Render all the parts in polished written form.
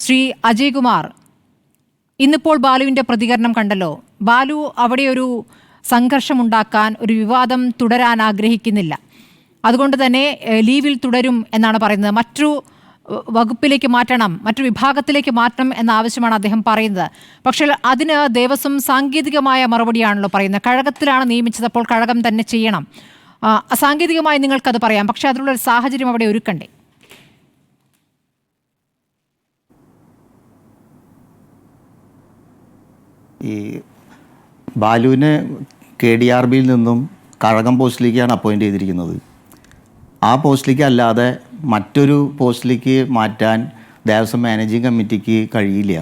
ശ്രീ അജയ് കുമാർ, ഇന്നിപ്പോൾ ബാലുവിൻ്റെ പ്രതികരണം കണ്ടല്ലോ. ബാലു അവിടെ ഒരു സംഘർഷമുണ്ടാക്കാൻ, ഒരു വിവാദം തുടരാൻ ആഗ്രഹിക്കുന്നില്ല. അതുകൊണ്ട് തന്നെ ലീവിൽ തുടരും എന്നാണ് പറയുന്നത്. മറ്റൊരു വകുപ്പിലേക്ക് മാറ്റണം, മറ്റൊരു വിഭാഗത്തിലേക്ക് മാറ്റണം എന്ന ആവശ്യമാണ് അദ്ദേഹം പറയുന്നത്. പക്ഷേ അതിന് ദേവസ്വം സാങ്കേതികമായ മറുപടിയാണല്ലോ പറയുന്നത്. കഴകത്തിലാണ് നിയമിച്ചത്, അപ്പോൾ കഴകം തന്നെ ചെയ്യണം. സാങ്കേതികമായി നിങ്ങൾക്കത് പറയാം, പക്ഷേ അതിനുള്ളൊരു സാഹചര്യം അവിടെ ഒരുക്കണ്ടേ? ഈ ബാലുവിനെ KDRBയിൽ നിന്നും കഴകം പോസ്റ്റിലേക്കാണ് അപ്പോയിൻ്റ് ചെയ്തിരിക്കുന്നത്. ആ പോസ്റ്റിലേക്ക് അല്ലാതെ മറ്റൊരു പോസ്റ്റിലേക്ക് മാറ്റാൻ ദേവസ്വം മാനേജിങ് കമ്മിറ്റിക്ക് കഴിയില്ല.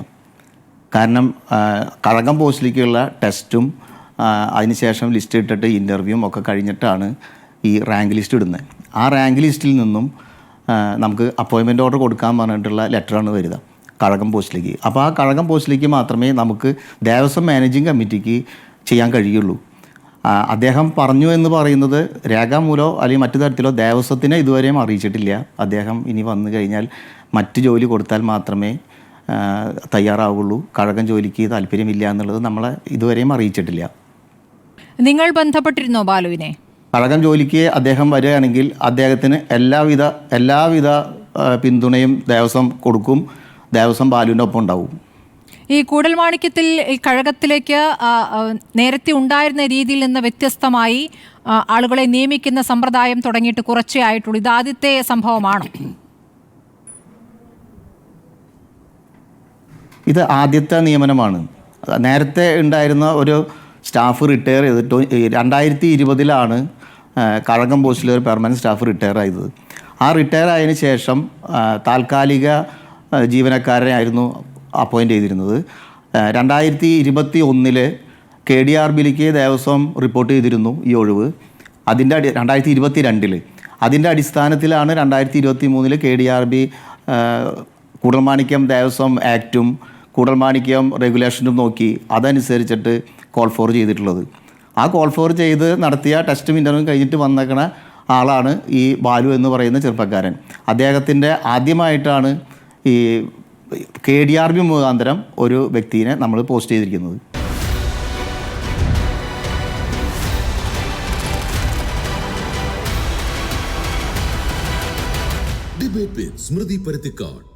കാരണം കഴകം പോസ്റ്റിലേക്കുള്ള ടെസ്റ്റും അതിനുശേഷം ലിസ്റ്റ് ഇട്ടിട്ട് ഇൻ്റർവ്യൂവും ഒക്കെ കഴിഞ്ഞിട്ടാണ് ഈ റാങ്ക് ലിസ്റ്റ് ഇടുന്നത്. ആ റാങ്ക് ലിസ്റ്റിൽ നിന്നും നമുക്ക് അപ്പോയിൻമെൻറ്റ് ഓർഡർ കൊടുക്കാൻ പറഞ്ഞിട്ടുള്ള ലെറ്ററാണ് വരിക കഴകം പോസ്റ്റിലേക്ക്. അപ്പോൾ ആ കഴകം പോസ്റ്റിലേക്ക് മാത്രമേ നമുക്ക് ദേവസ്വം മാനേജിങ് കമ്മിറ്റിക്ക് ചെയ്യാൻ കഴിയുള്ളൂ. അദ്ദേഹം പറഞ്ഞു എന്ന് പറയുന്നത് രേഖാമൂലമോ അല്ലെങ്കിൽ മറ്റു തരത്തിലോ ദേവസ്വത്തിനെ ഇതുവരെയും അറിയിച്ചിട്ടില്ല. അദ്ദേഹം ഇനി വന്നു കഴിഞ്ഞാൽ മറ്റ് ജോലി കൊടുത്താൽ മാത്രമേ തയ്യാറാവുള്ളൂ, കഴകം ജോലിക്ക് താല്പര്യമില്ല എന്നുള്ളത് നമ്മളെ ഇതുവരെയും അറിയിച്ചിട്ടില്ല. നിങ്ങൾ ബന്ധപ്പെട്ടിരുന്നോ ബാലുവിനെ? കഴകം ജോലിക്ക് അദ്ദേഹം വരികയാണെങ്കിൽ അദ്ദേഹത്തിന് എല്ലാവിധ പിന്തുണയും ദേവസ്വം കൊടുക്കും. ദേവസ്വം ബാലുവിൻ്റെ ഒപ്പം ഉണ്ടാവും. ഈ കൂടൽമാണിക്യത്തിൽ ഈ കഴകത്തിലേക്ക് നേരത്തെ ഉണ്ടായിരുന്ന രീതിയിൽ നിന്ന് വ്യത്യസ്തമായി ആളുകളെ നിയമിക്കുന്ന സമ്പ്രദായം തുടങ്ങിയിട്ട് കുറച്ചേ ആയിട്ടുള്ളൂ. ഇത് ആദ്യത്തെ സംഭവമാണോ? ഇത് ആദ്യത്തെ നിയമനമാണ്. നേരത്തെ ഉണ്ടായിരുന്ന ഒരു സ്റ്റാഫ് റിട്ടയർ ചെയ്തിട്ട് 2020 കഴകം പോസ്റ്റിൽ ഒരു പെർമനൻറ്റ് സ്റ്റാഫ് റിട്ടയർ ആയത്. ആ റിട്ടയർ ആയതിനു ശേഷം താൽക്കാലിക ജീവനക്കാരനെ ആയിരുന്നു അപ്പോയിൻ്റ് ചെയ്തിരുന്നത്. 2021 KDRBയിലേക്ക് ദേവസ്വം റിപ്പോർട്ട് ചെയ്തിരുന്നു ഈ ഒഴിവ്. 2022 അതിൻ്റെ അടിസ്ഥാനത്തിലാണ് 2023 KDRB കൂടൽമാണിക്യം ദേവസ്വം ആക്റ്റും കൂടൽമാണിക്യം റെഗുലേഷനും നോക്കി അതനുസരിച്ചിട്ട് കോൾ ഫോർ ചെയ്തിട്ടുള്ളത്. ആ കോൾ ഫോർ ചെയ്ത് നടത്തിയ ടെസ്റ്റും ഇൻ്റർവ്യൂ കഴിഞ്ഞിട്ട് വന്നേക്കണ ആളാണ് ഈ ബാലു എന്ന് പറയുന്ന ചെറുപ്പക്കാരൻ. അദ്ദേഹത്തിൻ്റെ ആദ്യമായിട്ടാണ് ഈ KDRB മുഖാന്തരം ഒരു വ്യക്തിയെ നമ്മൾ പോസ്റ്റ് ചെയ്തിരിക്കുന്നത്. ഡിബേറ്റ് വിത്ത് സ്മൃതി പരുത്തിക്കാട്.